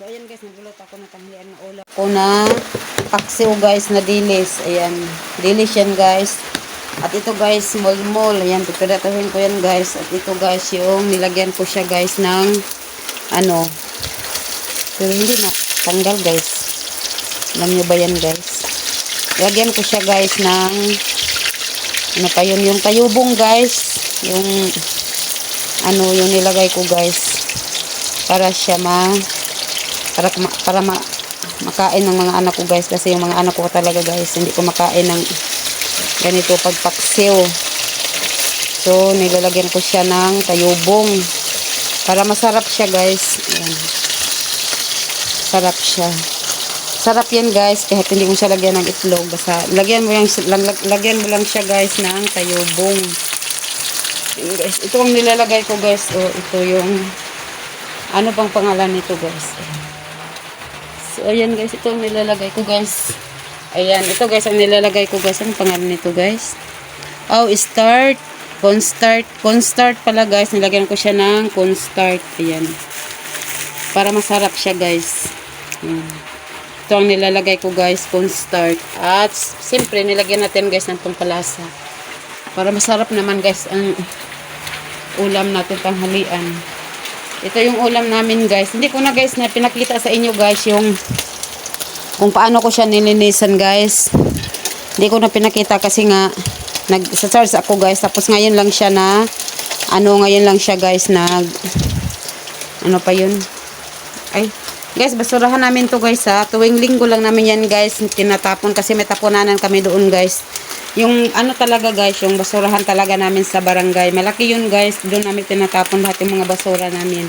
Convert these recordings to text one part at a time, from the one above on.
So ayan guys, nagluluto ako ng tanghalian ng ulam ko na paksiw guys na dilis. Ayan, dilis yan guys. At ito guys, mulmul. Ayan, pipiratuhin ko yan guys. At ito guys, yung nilagyan ko siya guys ng ano. Pero hindi na tanggal guys. Alam nyo ba yan guys? Lagyan ko siya guys ng ano pa yun, yung tayubong guys. Yung ano, yung nilagay ko guys. Para siya makain ng mga anak ko guys, kasi yung mga anak ko talaga guys hindi ko makain ng ganito pagpaksiw. So nilalagyan ko siya ng tayubong para masarap siya guys. Ayan. Sarap siya, sarap yan guys kahit hindi mo siya lagyan ng itlog. Basta lagyan mo lang siya guys ng tayubong. Ayan, guys, ito ang nilalagay ko guys. Oh, ito yung ano bang pangalan nito guys. Ayan. So, ayan guys, ito ang nilalagay ko guys. Ayan, ito guys ang nilalagay ko guys. Anong pangalan nito guys? Oh, start. Cornstarch pala guys. Nilagyan ko siya ng cornstarch. Ayan. Para masarap siya guys. Ayan. Ito ang nilalagay ko guys, cornstarch. At siyempre nilagyan natin guys ng pampalasa. Para masarap naman guys ang ulam natin tanghalian. Ito yung ulam namin guys. Hindi ko na guys na pinakita sa inyo guys yung kung paano ko siya nilinisan guys. Hindi ko na pinakita kasi nga nag-charge ako guys. Tapos ngayon lang siya na ngayon lang siya guys ano pa yun. Ay guys, basurahan namin to guys ha. Tuwing linggo lang namin yan guys tinatapon kasi may tapunanan kami doon guys. Yung ano talaga guys, yung basurahan talaga namin sa barangay. Malaki yun guys. Doon namin tinatapon lahat yung mga basura namin.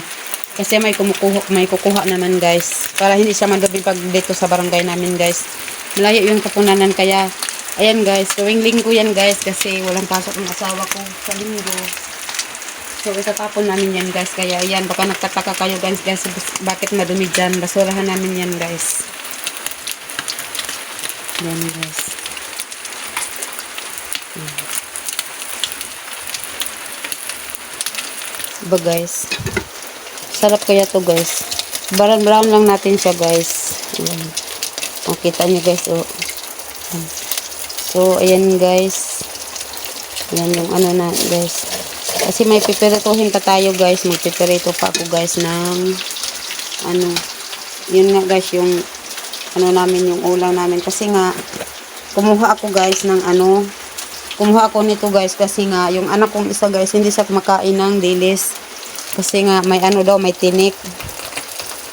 Kasi may kukuha naman guys. Para hindi siya madumi pag dito sa barangay namin guys. Malayo yung tapunanan kaya ayan guys, tuwing linggo yan guys kasi walang pasok ng asawa ko sa linggo. So itatapon namin yan guys. Kaya ayan, baka nagtataka kayo guys bakit madumi dyan. Basurahan namin yan guys. Yan guys. Diba guys, sarap kaya to guys. Brown lang natin siya guys. Ayan. Makita nyo guys oh. So ayan guys, ayan yung ano na guys, kasi may pipirituhin pa tayo guys. Magpipirito pa ako guys ng ano, yun nga guys yung ano namin, yung ulam namin. Kasi nga kumuha ako guys ng kumuha ako nito guys kasi nga yung anak kong isa guys hindi siya kumakain ng dilis kasi nga may daw, may tinik.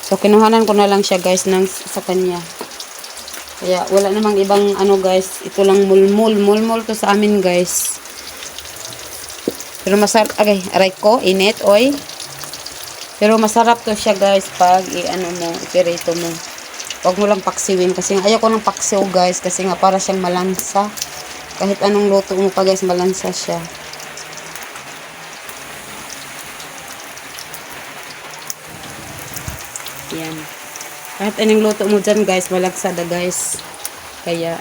So kinuhanan ko na lang siya guys sa kanya. Kaya wala namang ibang guys, ito lang mulmul to sa amin guys. Pero masarap, aray ko init oy. Pero masarap to siya guys pag ipirito mo. Huwag mo lang paksiwin kasi nga ayaw ko ng paksiw guys kasi nga para siyang malansa. Kahit anong luto mo pa guys, malansa siya. Yan. Kahit anong luto mo dyan guys, malagsada guys. Kaya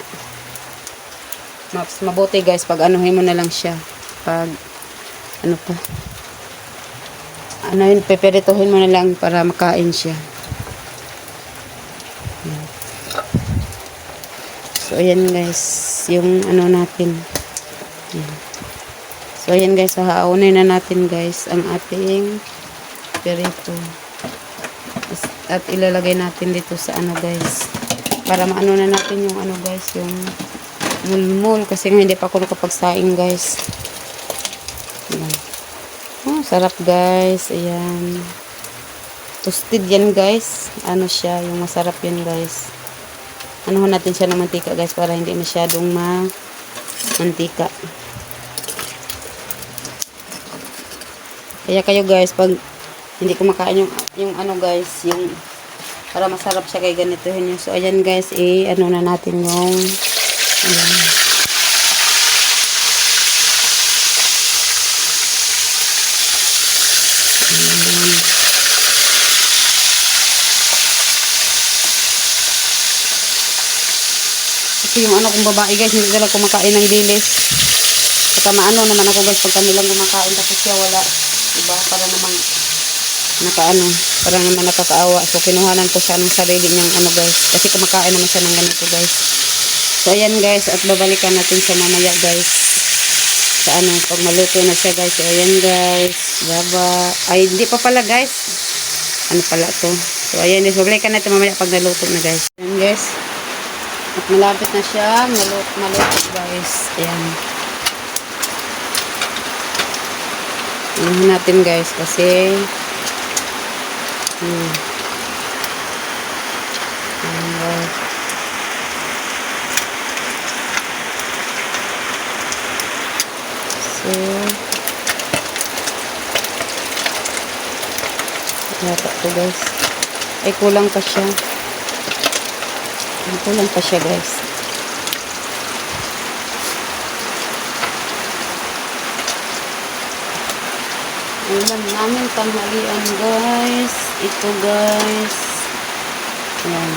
mabuti guys pag anuhin mo na lang siya. Pag pipirituhin mo na lang para makain siya. Yan. So ayan guys, yung natin. Ayan. So ayan guys, hahaunin na natin guys ang ating pirito. At ilalagay natin dito sa guys. Para maano na natin yung guys, yung mulmul. Kasi nga hindi pa ako nakapagsaing guys. Ayan. Oh, sarap guys. Ayan. Toasted yan guys. Siya, yung masarap yan guys. Natin siya ng mantika guys para hindi masyadong mantika. Kaya kayo guys pag hindi kumakain yung guys, yung para masarap siya kay ganitohin yun. So ayan guys, na natin yung ayan. Kasi yung kong babae guys, hindi talaga kumakain ng dilis. Saka naman ako guys pag kami lang kumakain tapos siya wala. Diba? Para namang nakaano, para naman nakakaawa. So kinuhanan ko siya ng sarili niyang ano guys, kasi kumakain naman siya ng ganito guys. So ayan guys, at babalikan natin sa mamaya guys. Sa ano, pag maluto na siya guys. So ayan guys, ay hindi pa pala guys. Ano pala to? So ayan guys, babalikan natin mamaya pag naluto na guys. Ayan guys. At malapit na siya, maluto guys. Ayan. Ayan natin guys kasi ayan guys. So yata to guys. Ay kulang pa siya. Kulang pa siya guys. Ulam namin tanghalian guys. Ito guys. Ayan.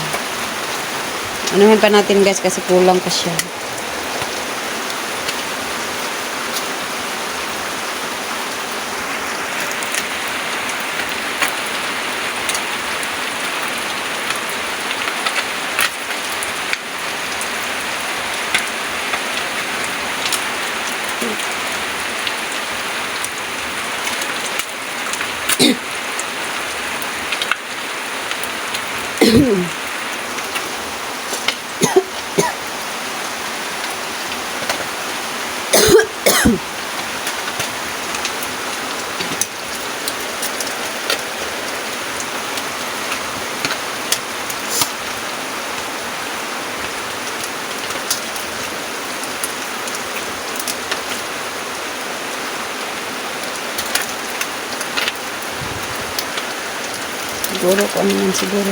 Anuhin pa natin guys kasi kulang pa siya. Siguro kung ano man siguro.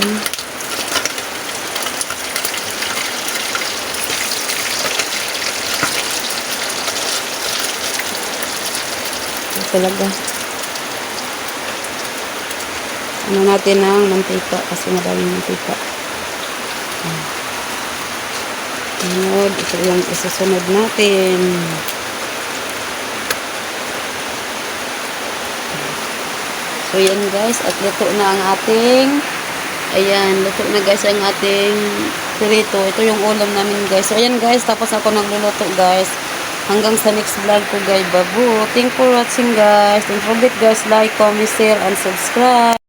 Ito talaga. Ano natin ang mantika kasi madaming mantika. Sunod, ito lang isasunod natin. So yan guys, at luto na ang ating, ayan, luto na guys ang ating pirito. Ito yung ulam namin guys. So ayan guys, tapos ako nagluluto guys. Hanggang sa next vlog ko guys, babu. Thank you for watching guys. Don't forget guys, like, comment, share, and subscribe.